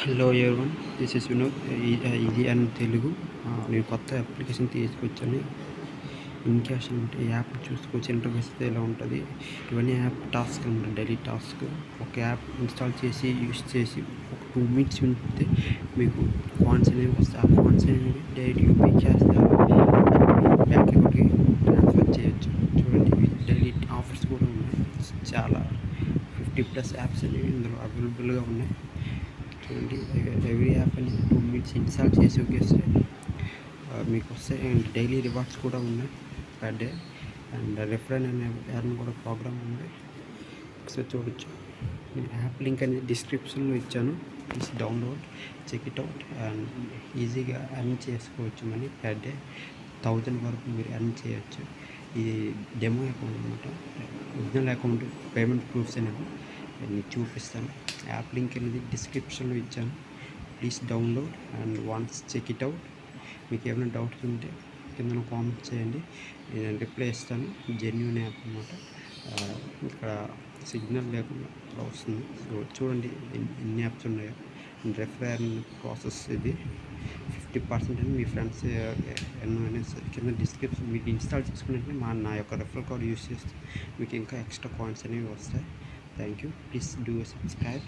Hello everyone, this is Vinod. ఇది అని తెలుగు. నేను కొత్త అప్లికేషన్ తీసుకొచ్చాను. ఇన్ క్యాష్ అంటే యాప్ చూసుకోవచ్చు. ఇంటర్ఫేస్ ఎలా ఉంటుంది, ఇవన్నీ యాప్ టాస్క్ అనమాట. Daily task. ఒక యాప్ ఇన్స్టాల్ చేసి యూస్ చేసి ఒక 2 minutes ఉంటే మీకు కాయిన్స్ అనేవి వస్తాయి. ఆ కాయిన్స్ అనేవి డైలీ యూపీ చేస్తారు, బ్యాంక్ అకౌంట్కి ట్రాన్స్ఫర్ చేయొచ్చు. చూడండి, డైలీ ఆఫర్స్ కూడా ఉన్నాయి. చాలా 50+ యాప్స్ అనేవి ఇందులో అవైలబుల్గా ఉన్నాయి. చూడండి, ఎవ్రీ యాప్ అని 2 minutes ఇన్స్టాల్ చేసి ఒకేస్తే మీకు వస్తాయి. అండ్ డైలీ రివార్డ్స్ కూడా ఉన్నాయి పర్ డే. అండ్ రిఫరెన్ అనే యాప్ కూడా ప్రోగ్రామ్ ఉంది, ఒకసారి చూడొచ్చు. యాప్ లింక్ అనేది డిస్క్రిప్షన్లో ఇచ్చాను. Please download, check it out. And ఈజీగా ఎర్న్ చేసుకోవచ్చు మనీ. పర్ డే 1000 వరకు మీరు ఎర్న్ చేయొచ్చు. ఇది డెమో అకౌంట్ అనమాట. ఒరిజినల్ అకౌంట్ పేమెంట్ ప్రూఫ్స్ అనేవి నేను చూపిస్తాను. యాప్ లింక్ అనేది డిస్క్రిప్షన్లో ఇచ్చాను. Please download and once check it out. మీకు ఏమైనా డౌట్స్ ఉంటే కింద కామెంట్ చేయండి, నేను రిప్లై ఇస్తాను. జెన్యూన్ యాప్ అనమాట. ఇక్కడ సిగ్నల్ లేకుండా వస్తుంది. సో చూడండి ఎన్ని యాప్స్ ఉన్నాయో. రెఫర్ ప్రాసెస్ ఇది 50% అని మీ ఫ్రెండ్స్ ఎన్నో కింద డిస్క్రిప్షన్ మీకు ఇన్స్టాల్ చేసుకున్నట్టే నా యొక్క రెఫరల్ కోడ్ యూస్ చేస్తే మీకు ఇంకా ఎక్స్ట్రా కాయిన్స్ అనేవి వస్తాయి. Thank you. Please do subscribe.